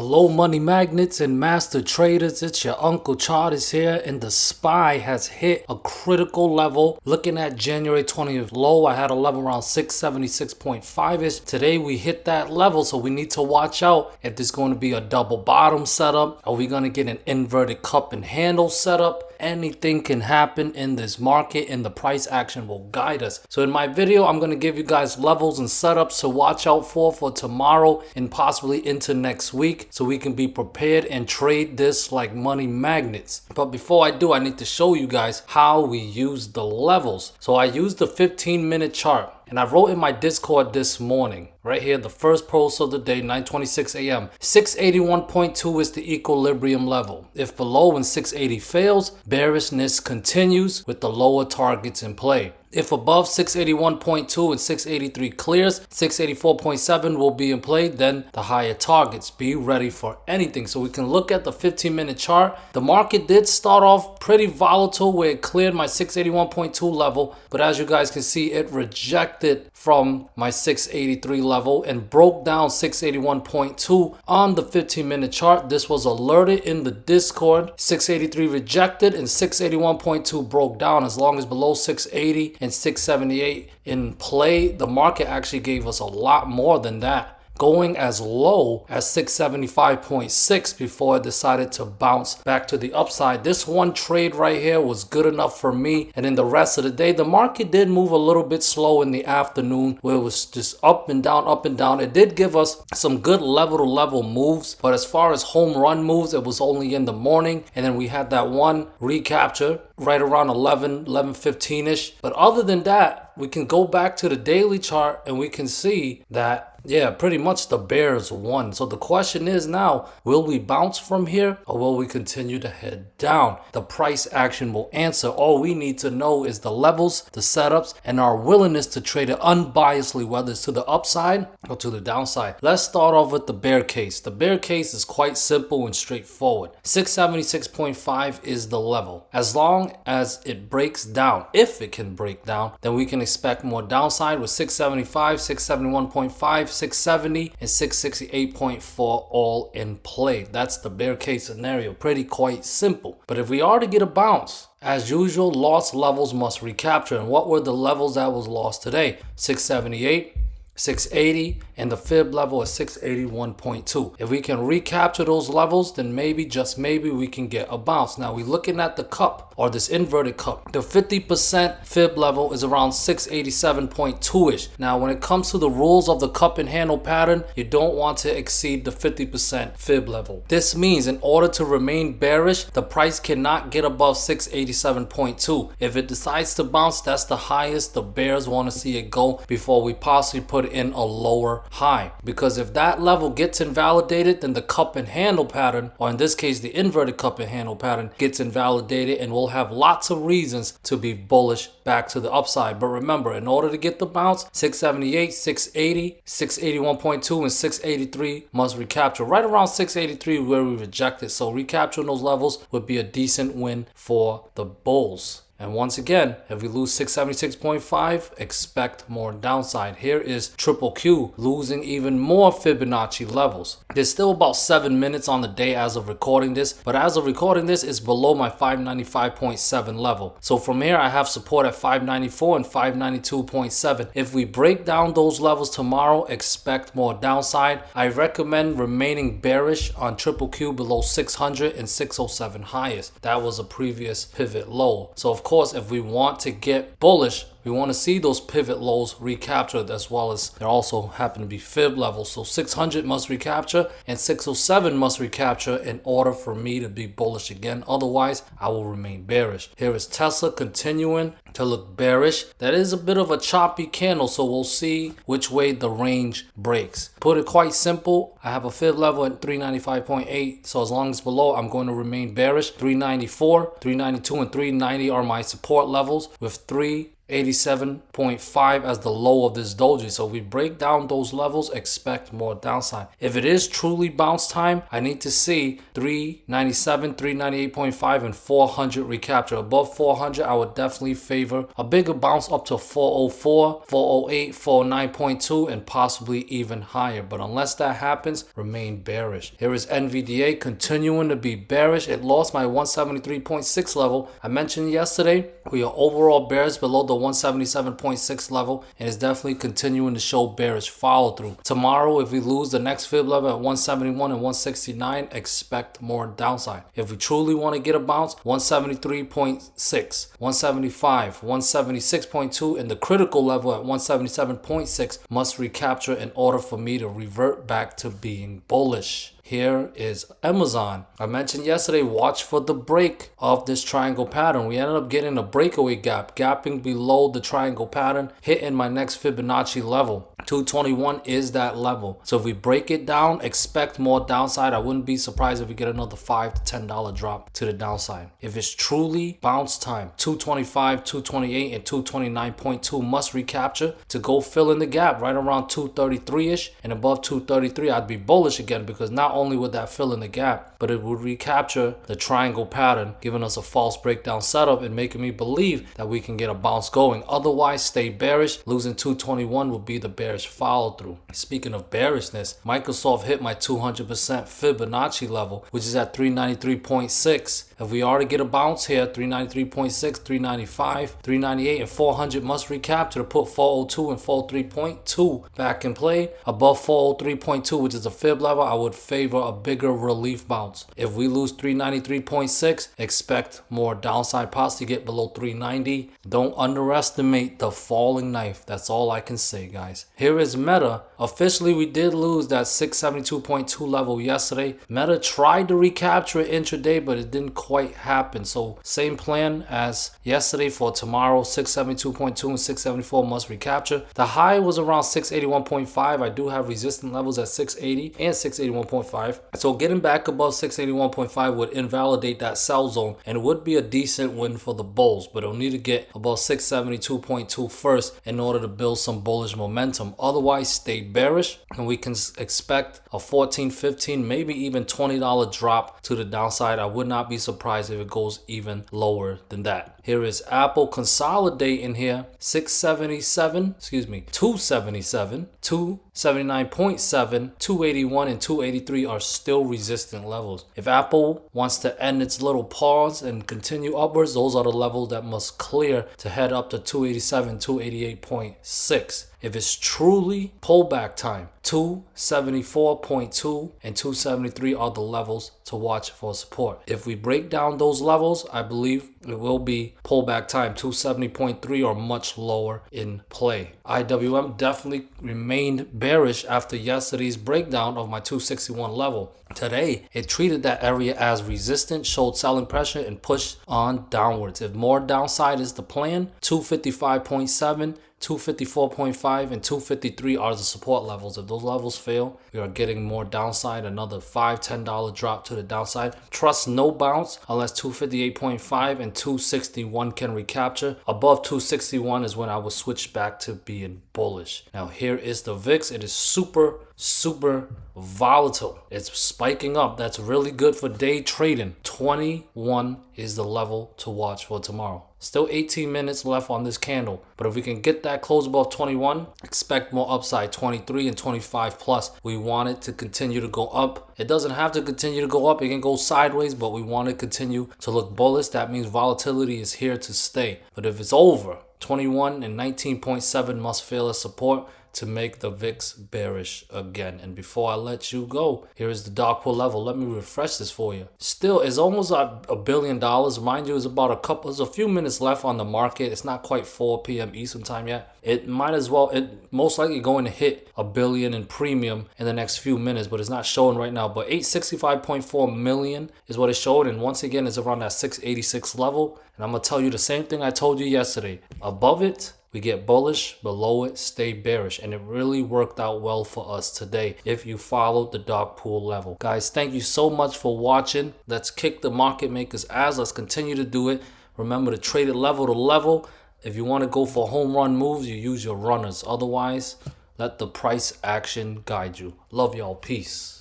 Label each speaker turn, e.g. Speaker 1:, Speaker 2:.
Speaker 1: Hello money magnets and master traders, it's your Uncle Charles here, and the SPY has hit a critical level. Looking at January 20th low, I had a level around 676.5ish. Today we hit that level, so we need to watch out if there's going to be a double bottom setup. Are we going to get an inverted cup and handle setup? Anything can happen in this market and the price action will guide us. So in my video, I'm going to give you guys levels and setups to watch out for tomorrow and possibly into next week, so we can be prepared and trade this like money magnets. But before I do, I need to show you guys how we use the levels. So I used the 15-minute chart. And I wrote in my Discord this morning, right here, the first post of the day, 9:26 a.m. 681.2 is the equilibrium level. If below and 680 fails, bearishness continues with the lower targets in play. If above 681.2 and 683 clears, 684.7 will be in play, then the higher targets. Be ready for anything. So we can look at the 15-minute chart. The market did start off pretty volatile where it cleared my 681.2 level, but as you guys can see, it rejected from my 683 level and broke down 681.2 on the 15-minute chart. This was alerted in the Discord. 683 rejected and 681.2 broke down. As long as below 680 and 678 in play, the market actually gave us a lot more than that, going as low as 675.6 before it decided to bounce back to the upside. This one trade right here was good enough for me. And in the rest of the day, the market did move a little bit slow in the afternoon where it was just up and down, up and down. It did give us some good level to level moves, but as far as home run moves, it was only in the morning. And then we had that one recapture right around 11:15ish. But other than that, we can go back to the daily chart and we can see that, yeah, pretty much the bears won. So the question is now, will we bounce from here or will we continue to head down? The price action will answer. All we need to know is the levels, the setups, and our willingness to trade it unbiasedly, whether it's to the upside or to the downside. Let's start off with the bear case. The bear case is quite simple and straightforward. 676.5 is the level. As long as it breaks down, if it can break down, then we can expect more downside with 675, 671.5, 670 and 668.4 all in play. That's the bear case scenario. Pretty quite simple. But if we are to get a bounce, as usual, lost levels must recapture. And what were the levels that was lost today? 678, 680, and the fib level is 681.2. If we can recapture those levels, then maybe, just maybe, we can get a bounce. Now we're looking at the cup, or this inverted cup. The 50% fib level is around 687.2ish. Now when it comes to the rules of the cup and handle pattern, you don't want to exceed the 50% fib level. This means in order to remain bearish, the price cannot get above 687.2. If it decides to bounce, that's the highest the bears want to see it go before we possibly put in a lower high. Because if that level gets invalidated, then the cup and handle pattern, or in this case the inverted cup and handle pattern, gets invalidated, and we'll have lots of reasons to be bullish back to the upside. But remember, in order to get the bounce, 678, 680, 681.2 and 683 must recapture. Right around 683 where we rejected. So recapturing those levels would be a decent win for the bulls. And once again, if we lose 676.5, expect more downside. Here is QQQ losing even more Fibonacci levels. There's still about 7 minutes on the day as of recording this, but as of recording this, it's below my 595.7 level. So from here, I have support at 594 and 592.7. If we break down those levels tomorrow, expect more downside. I recommend remaining bearish on QQQ below 600 and 607 highest. That was a previous pivot low. So of course, if we want to get bullish, we want to see those pivot lows recaptured, as well as there also happen to be fib levels. So 600 must recapture and 607 must recapture in order for me to be bullish again. Otherwise, I will remain bearish. Here is Tesla continuing to look bearish. That is a bit of a choppy candle, so we'll see which way the range breaks. Put it quite simple, I have a fib level at 395.8, so as long as below, I'm going to remain bearish. 394, 392 and 390 are my support levels, with 3 387.5 as the low of this doji. So if we break down those levels, expect more downside. If it is truly bounce time, I need to see 397, 398.5 and 400 recapture. Above 400, I would definitely favor a bigger bounce up to 404, 408, 409.2 and possibly even higher. But unless that happens, remain bearish. Here is NVDA continuing to be bearish. It lost my 173.6 level. I mentioned yesterday we are overall bearish below the 177.6 level and is definitely continuing to show bearish follow through. Tomorrow, if we lose the next fib level at 171 and 169, expect more downside. If we truly want to get a bounce, 173.6, 175, 176.2 and the critical level at 177.6 must recapture in order for me to revert back to being bullish. Here is Amazon. I mentioned yesterday, watch for the break of this triangle pattern. We ended up getting a breakaway gap, gapping below the triangle pattern, hitting my next Fibonacci level. 221 is that level. So if we break it down, expect more downside. I wouldn't be surprised if we get another $5 to $10 drop to the downside. If it's truly bounce time, 225, 228, and 229.2 must recapture to go fill in the gap right around 233-ish, and above 233, I'd be bullish again, because not only would that fill in the gap, but it would recapture the triangle pattern, giving us a false breakdown setup and making me believe that we can get a bounce going. Otherwise, stay bearish. Losing 221 will be the bearish follow through. Speaking of bearishness, Microsoft hit my 200% Fibonacci level, which is at 393.6. If we are to get a bounce here, 393.6, 395, 398, and 400 must recapture to put 402 and 403.2 back in play. Above 403.2, which is a fib level, I would favor a bigger relief bounce. If we lose 393.6, expect more downside, possibly get below 390. Don't underestimate the falling knife. That's all I can say, guys. Here is Meta. Officially, we did lose that 672.2 level yesterday. Meta tried to recapture it intraday, but it didn't quite happen. So same plan as yesterday for tomorrow. 672.2 and 674 must recapture. The high was around 681.5. I do have resistant levels at 680 and 681.5. So getting back above 681.5 would invalidate that sell zone, and it would be a decent win for the bulls, but it'll need to get above 672.2 first in order to build some bullish momentum. Otherwise, stay bearish and we can expect a 14, 15, maybe even $20 drop to the downside. I would not be surprised if it goes even lower than that. Here is Apple consolidating here. 277, 279.7, 281 and 283 are still resistant levels. If Apple wants to end its little pause and continue upwards, those are the levels that must clear to head up to 287, 288.6. If it's truly pullback time, 274.2 and 273 are the levels to watch for support. If we break down those levels, I believe it will be pullback time. 270.3 or much lower in play. IWM definitely remained bearish after yesterday's breakdown of my 261 level. Today, it treated that area as resistant, showed selling pressure, and pushed on downwards. If more downside is the plan, 255.7, 254.5 and 253 are the support levels. If those levels fail, we are getting more downside, another $5, $10 drop to the downside. Trust no bounce unless 258.5 and 261 can recapture. Above 261 is when I will switch back to being bullish. Now here is the VIX. It is super volatile. It's spiking up. That's really good for day trading. 21 is the level to watch for tomorrow. Still 18 minutes left on this candle, but if we can get that close above 21, expect more upside. 23 and 25 plus. We want it to continue to go up. It doesn't have to continue to go up. It can go sideways, but we want to continue to look bullish. That means volatility is here to stay. But if it's over, 21 and 19.7 must fail as support to make the VIX bearish again. And before I let you go, here is the DarkPool level. Let me refresh this for you. Still, it's almost $1 billion. Mind you, it's there's a few minutes left on the market. It's not quite 4 p.m. Eastern time yet. It most likely going to hit $1 billion in premium in the next few minutes, but it's not showing right now. But 865.4 million is what it showed. And once again, it's around that 686 level. And I'm going to tell you the same thing I told you yesterday. Above it, we get bullish. Below it, stay bearish. And it really worked out well for us today if you followed the DarkPool level. Guys, thank you so much for watching. Let's kick the market makers' ass. Let's continue to do it. Remember to trade it level to level. If you want to go for home run moves, you use your runners. Otherwise, let the price action guide you. Love y'all. Peace.